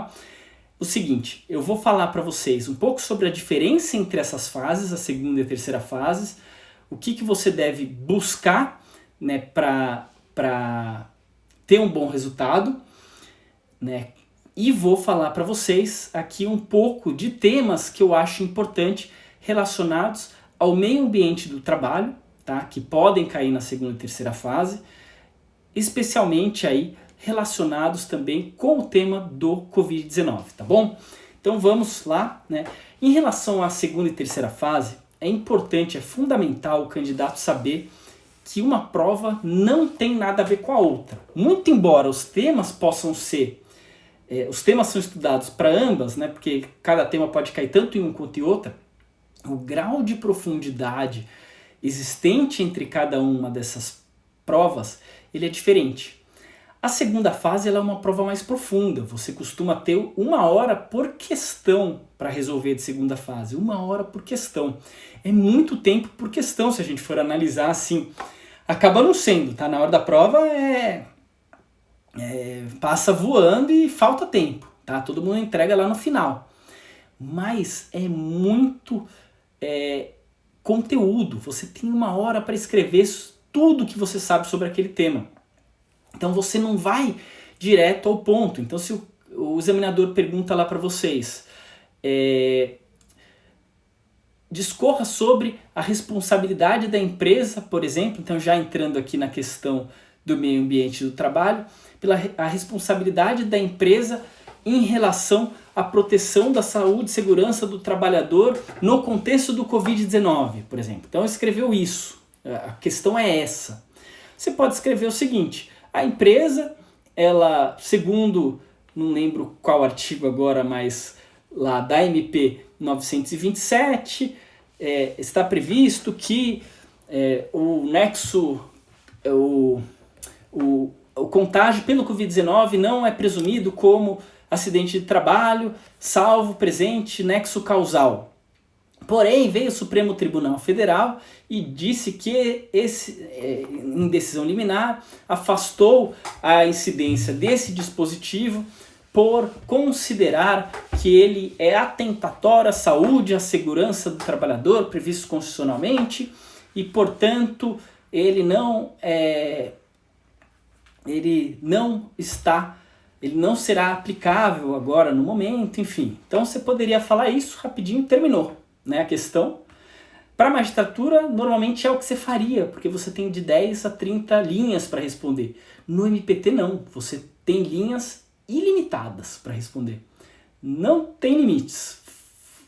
tal. O seguinte, eu vou falar para vocês um pouco sobre a diferença entre essas fases, a segunda e a terceira fases, o que você deve buscar, né, para ter um bom resultado, né? E vou falar para vocês aqui um pouco de temas que eu acho importante relacionados ao meio ambiente do trabalho, tá? Que podem cair na segunda e terceira fase, especialmente aí relacionados também com o tema do Covid-19, tá bom? Então vamos lá, né? Em relação à segunda e terceira fase, é importante, é fundamental o candidato saber que uma prova não tem nada a ver com a outra. Muito embora os temas possam ser os temas são estudados para ambas, né, porque cada tema pode cair tanto em um quanto em outra, o grau de profundidade existente entre cada uma dessas provas, ele é diferente. A segunda fase ela é uma prova mais profunda, você costuma ter 1 hora por questão para resolver de segunda fase, 1 hora por questão. É muito tempo por questão se a gente for analisar assim. Acaba não sendo, tá? Na hora da prova passa voando e falta tempo, tá? Todo mundo entrega lá no final. Mas é muito conteúdo. Você tem 1 hora para escrever tudo que você sabe sobre aquele tema. Então você não vai direto ao ponto. Então se o examinador pergunta lá para vocês, discorra sobre a responsabilidade da empresa, por exemplo, então já entrando aqui na questão do meio ambiente do trabalho, a responsabilidade da empresa em relação à proteção da saúde e segurança do trabalhador no contexto do Covid-19, por exemplo. Então escreveu isso, a questão é essa. Você pode escrever o seguinte, a empresa, ela, segundo, não lembro qual artigo agora, mas lá da MP 927, está previsto que o nexo, o contágio pelo Covid-19 não é presumido como acidente de trabalho, salvo presente nexo causal. Porém, veio o Supremo Tribunal Federal e disse que em decisão liminar, afastou a incidência desse dispositivo por considerar que ele é atentatório à saúde e à segurança do trabalhador, previsto constitucionalmente, e, portanto, ele não será aplicável agora no momento, enfim. Então você poderia falar isso rapidinho, terminou, né, a questão. Para a magistratura, normalmente é o que você faria, porque você tem de 10 a 30 linhas para responder. No MPT não, você tem linhas ilimitadas para responder. Não tem limites.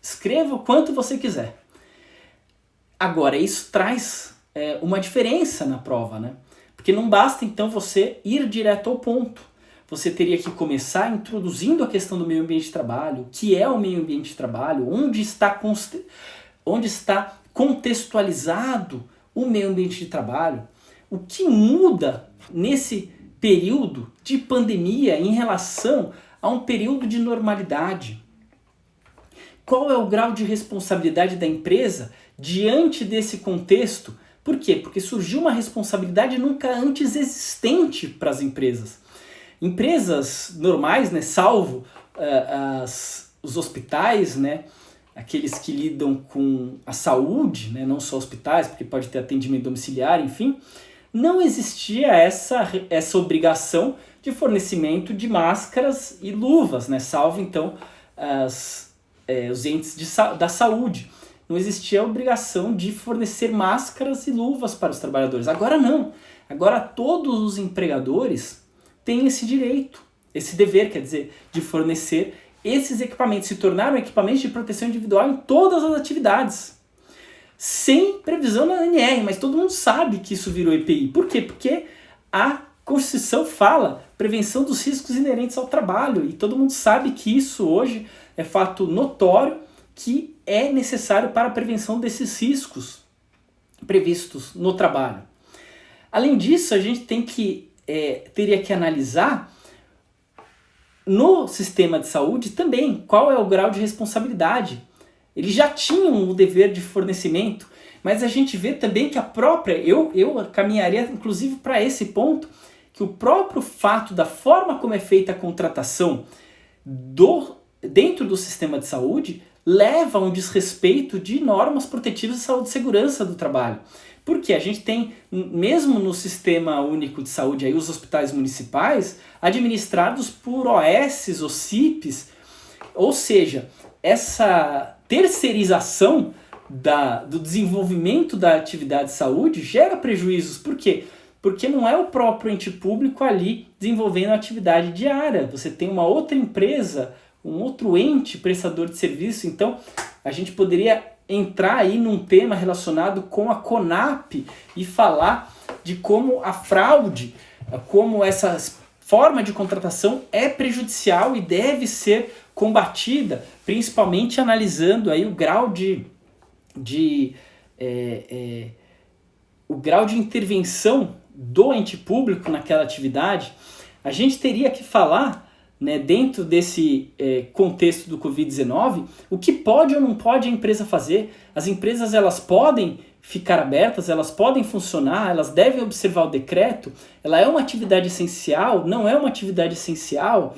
Escreva o quanto você quiser. Agora, isso traz uma diferença na prova, né? Porque não basta então você ir direto ao ponto. Você teria que começar introduzindo a questão do meio ambiente de trabalho, o que é o meio ambiente de trabalho, onde está contextualizado o meio ambiente de trabalho, o que muda nesse período de pandemia em relação a um período de normalidade. Qual é o grau de responsabilidade da empresa diante desse contexto? Por quê? Porque surgiu uma responsabilidade nunca antes existente para as empresas. Empresas normais, né, salvo os hospitais, né, aqueles que lidam com a saúde, né, não só hospitais, porque pode ter atendimento domiciliar, enfim, não existia essa obrigação de fornecimento de máscaras e luvas, né, salvo então os entes da saúde. Não existia a obrigação de fornecer máscaras e luvas para os trabalhadores. Agora não. Agora todos os empregadores têm esse direito, esse dever, quer dizer, de fornecer esses equipamentos. Se tornaram equipamentos de proteção individual em todas as atividades. Sem previsão na ANR, mas todo mundo sabe que isso virou EPI. Por quê? Porque a Constituição fala prevenção dos riscos inerentes ao trabalho. E todo mundo sabe que isso hoje é fato notório que é necessário para a prevenção desses riscos previstos no trabalho. Além disso, a gente teria que analisar no sistema de saúde também qual é o grau de responsabilidade. Eles já tinham o dever de fornecimento, mas a gente vê também que a própria, eu caminharia inclusive para esse ponto, que o próprio fato da forma como é feita a contratação dentro do sistema de saúde leva a um desrespeito de normas protetivas de saúde e segurança do trabalho. Porque a gente tem, mesmo no Sistema Único de Saúde, aí, os hospitais municipais administrados por OS ou CIPs, ou seja, essa terceirização do desenvolvimento da atividade de saúde gera prejuízos. Por quê? Porque não é o próprio ente público ali desenvolvendo a atividade diária. Você tem uma outra empresa, um outro ente prestador de serviço. Então, a gente poderia entrar aí num tema relacionado com a CONAP e falar de como a fraude, como essa forma de contratação é prejudicial e deve ser combatida, principalmente analisando aí o grau o grau de intervenção do ente público naquela atividade. A gente teria que falar, né, dentro desse contexto do Covid-19, o que pode ou não pode a empresa fazer. As empresas, elas podem ficar abertas, elas podem funcionar, elas devem observar o decreto, ela é uma atividade essencial, não é uma atividade essencial,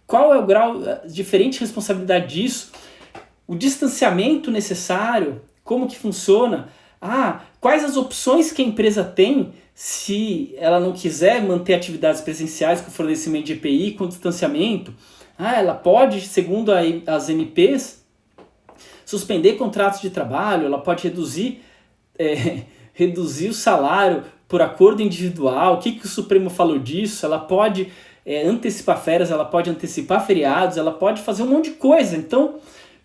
qual é o grau, diferente responsabilidade disso, o distanciamento necessário, como que funciona, quais as opções que a empresa tem se ela não quiser manter atividades presenciais com fornecimento de EPI, com distanciamento. Ela pode, segundo as MPs, suspender contratos de trabalho, ela pode reduzir o salário por acordo individual. O que o Supremo falou disso? Ela pode antecipar férias, ela pode antecipar feriados, ela pode fazer um monte de coisa. Então,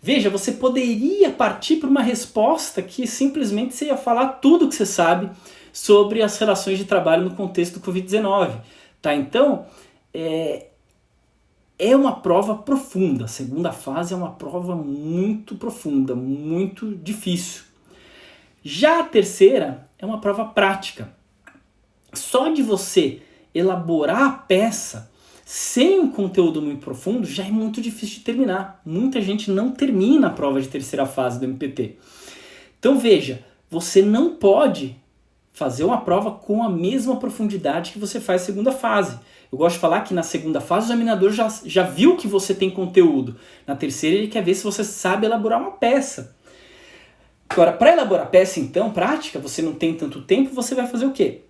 veja, você poderia partir para uma resposta que simplesmente você ia falar tudo o que você sabe sobre as relações de trabalho no contexto do Covid-19. Tá? Então, é uma prova profunda. A segunda fase é uma prova muito profunda, muito difícil. Já a terceira é uma prova prática. Só de você elaborar a peça sem um conteúdo muito profundo já é muito difícil de terminar. Muita gente não termina a prova de terceira fase do MPT. Então veja, você não pode fazer uma prova com a mesma profundidade que você faz a segunda fase. Eu gosto de falar que na segunda fase o examinador já viu que você tem conteúdo. Na terceira ele quer ver se você sabe elaborar uma peça. Agora, para elaborar peça, então, prática, você não tem tanto tempo, você vai fazer o quê?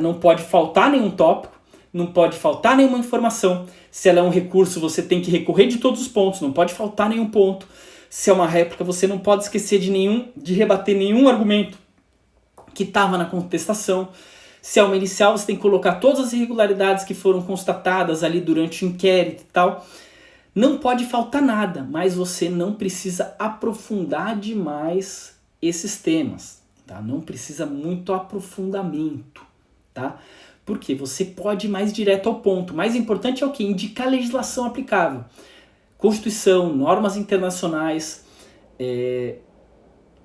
Não pode faltar nenhum tópico, não pode faltar nenhuma informação. Se ela é um recurso, você tem que recorrer de todos os pontos, não pode faltar nenhum ponto. Se é uma réplica, você não pode esquecer de rebater nenhum argumento que estava na contestação. Se é uma inicial, você tem que colocar todas as irregularidades que foram constatadas ali durante o inquérito e tal. Não pode faltar nada, mas você não precisa aprofundar demais esses temas, tá? Não precisa muito aprofundamento, tá? Porque você pode ir mais direto ao ponto. O mais importante é o quê? Indicar a legislação aplicável. Constituição, normas internacionais,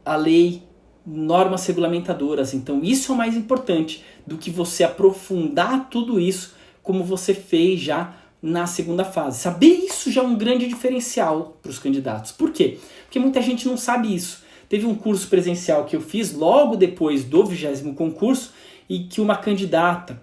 a lei, normas regulamentadoras. Então isso é o mais importante do que você aprofundar tudo isso como você fez já na segunda fase. Saber isso já é um grande diferencial para os candidatos. Por quê? Porque muita gente não sabe isso. Teve um curso presencial que eu fiz logo depois do 20º concurso e que uma candidata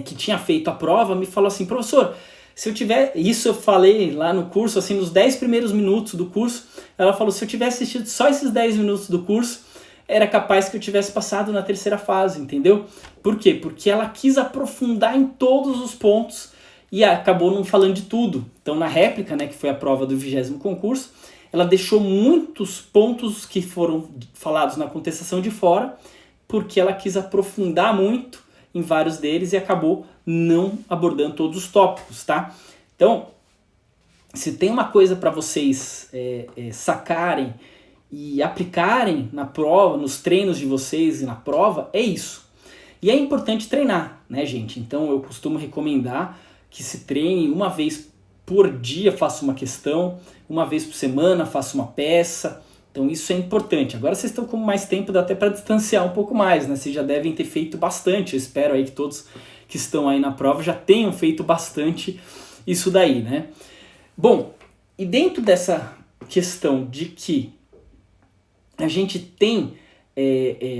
que tinha feito a prova me falou assim: professor, se eu tiver... Isso eu falei lá no curso, assim, nos 10 primeiros minutos do curso. Ela falou: se eu tivesse assistido só esses 10 minutos do curso, era capaz que eu tivesse passado na terceira fase, entendeu? Por quê? Porque ela quis aprofundar em todos os pontos e acabou não falando de tudo. Então, na réplica, né, que foi a prova do 20º concurso, ela deixou muitos pontos que foram falados na contestação de fora, porque ela quis aprofundar muito em vários deles e acabou não abordando todos os tópicos, tá? Então, se tem uma coisa para vocês sacarem e aplicarem na prova, nos treinos de vocês e na prova, é isso. E é importante treinar, né, gente? Então, eu costumo recomendar que se treine uma vez por dia, faça uma questão, uma vez por semana, faça uma peça. Então isso é importante. Agora vocês estão com mais tempo, dá até para distanciar um pouco mais, né? Vocês já devem ter feito bastante. Eu espero aí que todos que estão aí na prova já tenham feito bastante isso daí, né? Bom, e dentro dessa questão de que a gente tem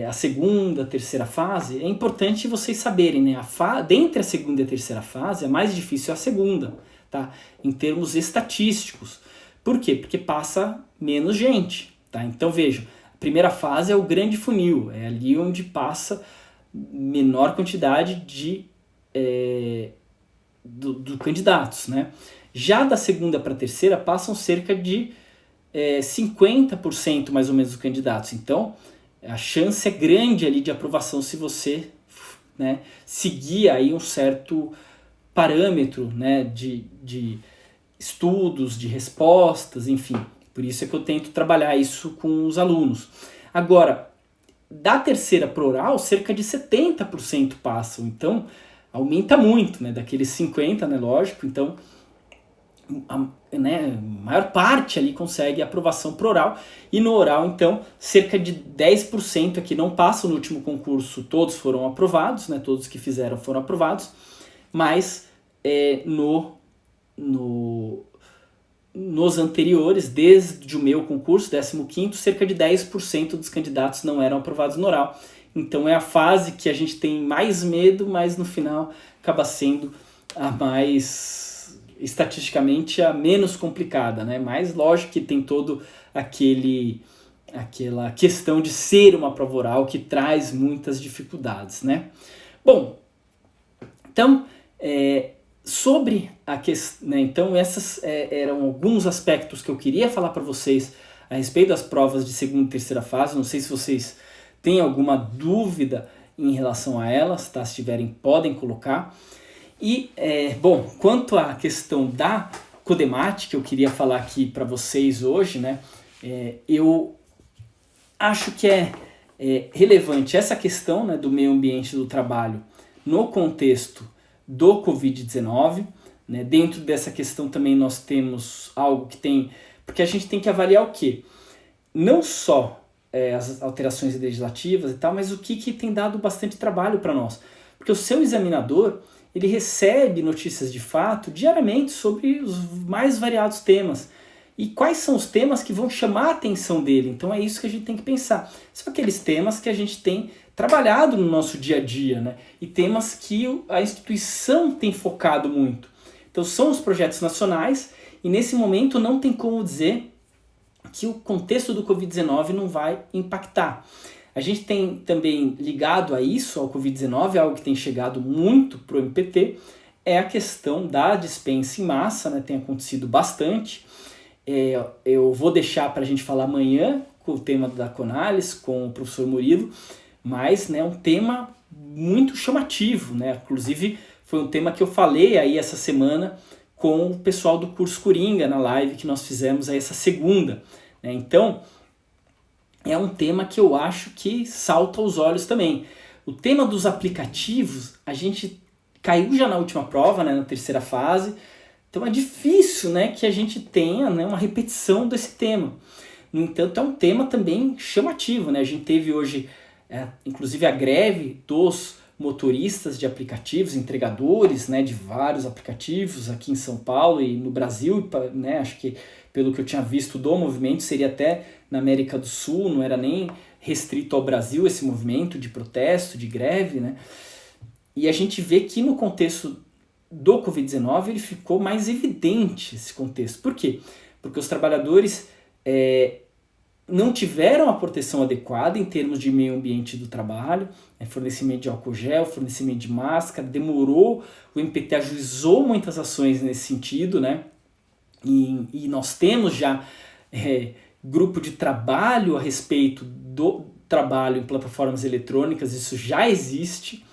a segunda, a terceira fase, é importante vocês saberem, né? Dentre a segunda e a terceira fase, a mais difícil é a segunda, tá? Em termos estatísticos. Por quê? Porque passa menos gente, tá? Então vejam, a primeira fase é o grande funil, é ali onde passa menor quantidade de candidatos, né? Já da segunda para a terceira passam cerca de 50% mais ou menos dos candidatos. Então, a chance é grande ali de aprovação se você, né, seguir aí um certo parâmetro, né, de estudos, de respostas, enfim. Por isso é que eu tento trabalhar isso com os alunos. Agora, da terceira para oral, cerca de 70% passam. Então, aumenta muito, né, daqueles 50%, né, lógico. Então, a maior parte ali consegue aprovação pro oral, e no oral, então, cerca de 10% aqui não passam. No último concurso todos foram aprovados, né, todos que fizeram foram aprovados, mas nos anteriores, desde o meu concurso, 15º, cerca de 10% dos candidatos não eram aprovados no oral. Então é a fase que a gente tem mais medo, mas no final acaba sendo a mais, estatisticamente, a menos complicada, né? Mas lógico que tem todo aquela questão de ser uma prova oral que traz muitas dificuldades, né? Bom, então, sobre a questão, né, então esses eram alguns aspectos que eu queria falar para vocês a respeito das provas de segunda e terceira fase. Não sei se vocês têm alguma dúvida em relação a elas, tá? Se tiverem, podem colocar. E, bom, quanto à questão da CODEMAT, que eu queria falar aqui para vocês hoje, né, eu acho que é relevante essa questão, né, do meio ambiente do trabalho no contexto do Covid-19. Né? Dentro dessa questão também nós temos algo que tem... Porque a gente tem que avaliar o quê? Não só as alterações legislativas e tal, mas o que tem dado bastante trabalho para nós. Porque o seu examinador, ele recebe notícias de fato diariamente sobre os mais variados temas. E quais são os temas que vão chamar a atenção dele? Então é isso que a gente tem que pensar. São aqueles temas que a gente tem trabalhado no nosso dia a dia, né? E temas que a instituição tem focado muito. Então são os projetos nacionais, e nesse momento não tem como dizer que o contexto do Covid-19 não vai impactar. A gente tem também ligado a isso, ao Covid-19, algo que tem chegado muito para o MPT, é a questão da dispensa em massa, né? Tem acontecido bastante. Eu vou deixar para a gente falar amanhã com o tema da Conalis, com o professor Murilo, mas, né, um tema muito chamativo, né? Inclusive foi um tema que eu falei aí essa semana com o pessoal do curso Coringa, na live que nós fizemos aí essa segunda, né? Então, é um tema que eu acho que salta aos olhos também. O tema dos aplicativos, a gente caiu já na última prova, né, na terceira fase. Então é difícil, né, que a gente tenha, né, uma repetição desse tema. No entanto, é um tema também chamativo, né? A gente teve hoje, inclusive, a greve dos motoristas de aplicativos, entregadores, né, de vários aplicativos aqui em São Paulo e no Brasil, né? Acho que, pelo que eu tinha visto do movimento, seria até na América do Sul, não era nem restrito ao Brasil esse movimento de protesto, de greve, né? E a gente vê que no contexto do Covid-19 ele ficou mais evidente, esse contexto. Por quê? Porque os trabalhadores não tiveram a proteção adequada em termos de meio ambiente do trabalho, fornecimento de álcool gel, fornecimento de máscara, demorou, o MPT ajuizou muitas ações nesse sentido, né? E nós temos já grupo de trabalho a respeito do trabalho em plataformas eletrônicas, isso já existe,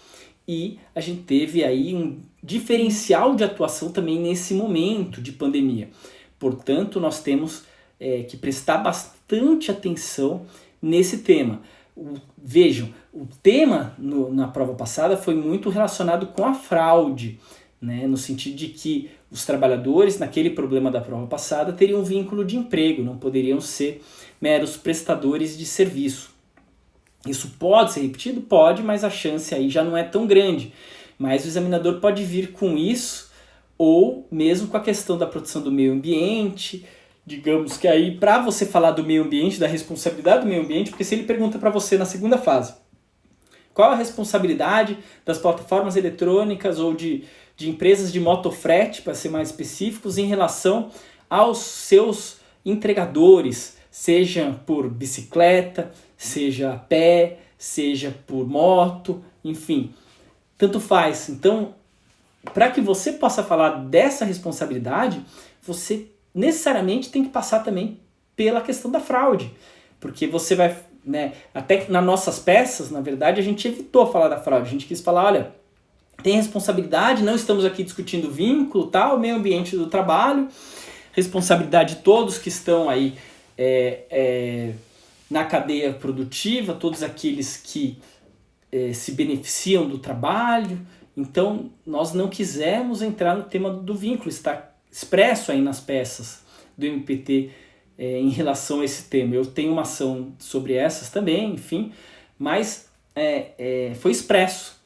e a gente teve aí um diferencial de atuação também nesse momento de pandemia. Portanto, nós temos que prestar bastante atenção nesse tema. Vejam, o tema na prova passada foi muito relacionado com a fraude, né? No sentido de que os trabalhadores, naquele problema da prova passada, teriam um vínculo de emprego, não poderiam ser meros prestadores de serviço. Isso pode ser repetido? Pode, mas a chance aí já não é tão grande. Mas o examinador pode vir com isso, ou mesmo com a questão da proteção do meio ambiente. Digamos que aí, para você falar do meio ambiente, da responsabilidade do meio ambiente, porque se ele pergunta para você na segunda fase, qual a responsabilidade das plataformas eletrônicas ou de de empresas de motofrete, para ser mais específicos, em relação aos seus entregadores, seja por bicicleta, seja a pé, seja por moto, enfim, tanto faz. Então, para que você possa falar dessa responsabilidade, você necessariamente tem que passar também pela questão da fraude, porque você vai, né, até nas nossas peças, na verdade, a gente evitou falar da fraude, a gente quis falar, olha, tem responsabilidade, não estamos aqui discutindo vínculo, tal, meio ambiente do trabalho, responsabilidade de todos que estão aí na cadeia produtiva, todos aqueles que se beneficiam do trabalho. Então, nós não quisemos entrar no tema do vínculo, está expresso aí nas peças do MPT em relação a esse tema. Eu tenho uma ação sobre essas também, enfim, mas foi expresso.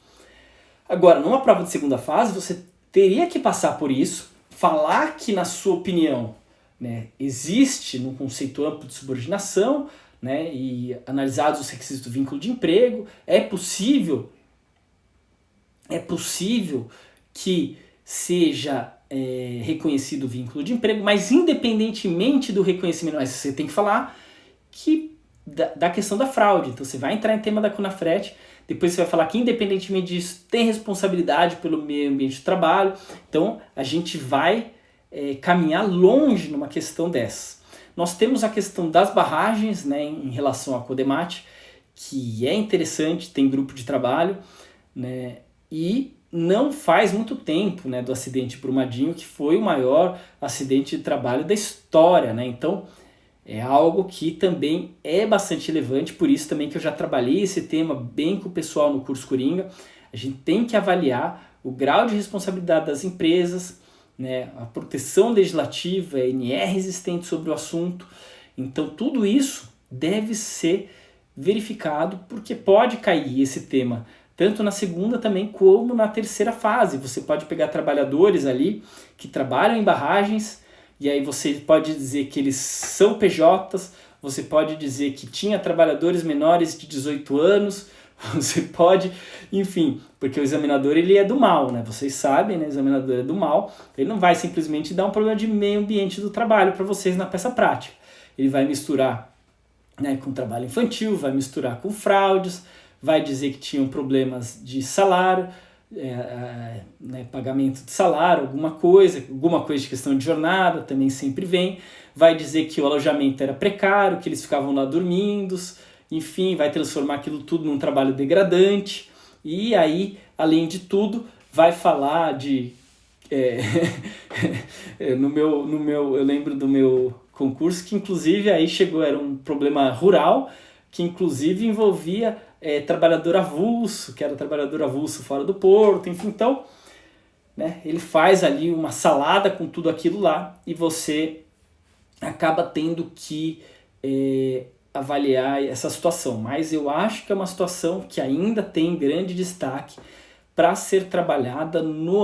Agora, numa prova de segunda fase, você teria que passar por isso, falar que, na sua opinião, né, existe no conceito amplo de subordinação, né, e analisados os requisitos do vínculo de emprego, é possível que seja reconhecido o vínculo de emprego, mas independentemente do reconhecimento, mas você tem que falar que da questão da fraude. Então você vai entrar em tema da CONAFRET, depois você vai falar que independentemente disso tem responsabilidade pelo meio ambiente do trabalho. Então a gente vai caminhar longe numa questão dessas. Nós temos a questão das barragens, né, em relação à Codemate, que é interessante, tem grupo de trabalho, né, e não faz muito tempo, né, do acidente Brumadinho, que foi o maior acidente de trabalho da história, né? Então é algo que também é bastante relevante, por isso também que eu já trabalhei esse tema bem com o pessoal no curso Coringa. A gente tem que avaliar o grau de responsabilidade das empresas, né, a proteção legislativa, a NR existente sobre o assunto. Então tudo isso deve ser verificado, porque pode cair esse tema tanto na segunda também como na terceira fase. Você pode pegar trabalhadores ali que trabalham em barragens, e aí você pode dizer que eles são PJs, você pode dizer que tinha trabalhadores menores de 18 anos, você pode, enfim, porque o examinador ele é do mal, né? Vocês sabem, né? O examinador é do mal, ele não vai simplesmente dar um problema de meio ambiente do trabalho para vocês na peça prática. Ele vai misturar, né, com trabalho infantil, vai misturar com fraudes, vai dizer que tinham problemas de salário, né, pagamento de salário, alguma coisa de questão de jornada também sempre vem, vai dizer que o alojamento era precário, que eles ficavam lá dormindo, enfim, vai transformar aquilo tudo num trabalho degradante, e aí, além de tudo, vai falar de... eu lembro do meu concurso, que inclusive aí chegou, era um problema rural, que inclusive envolvia trabalhador avulso, que era trabalhador avulso fora do porto, enfim, então, né, ele faz ali uma salada com tudo aquilo lá, e você acaba tendo que avaliar essa situação. Mas eu acho que é uma situação que ainda tem grande destaque para ser trabalhada no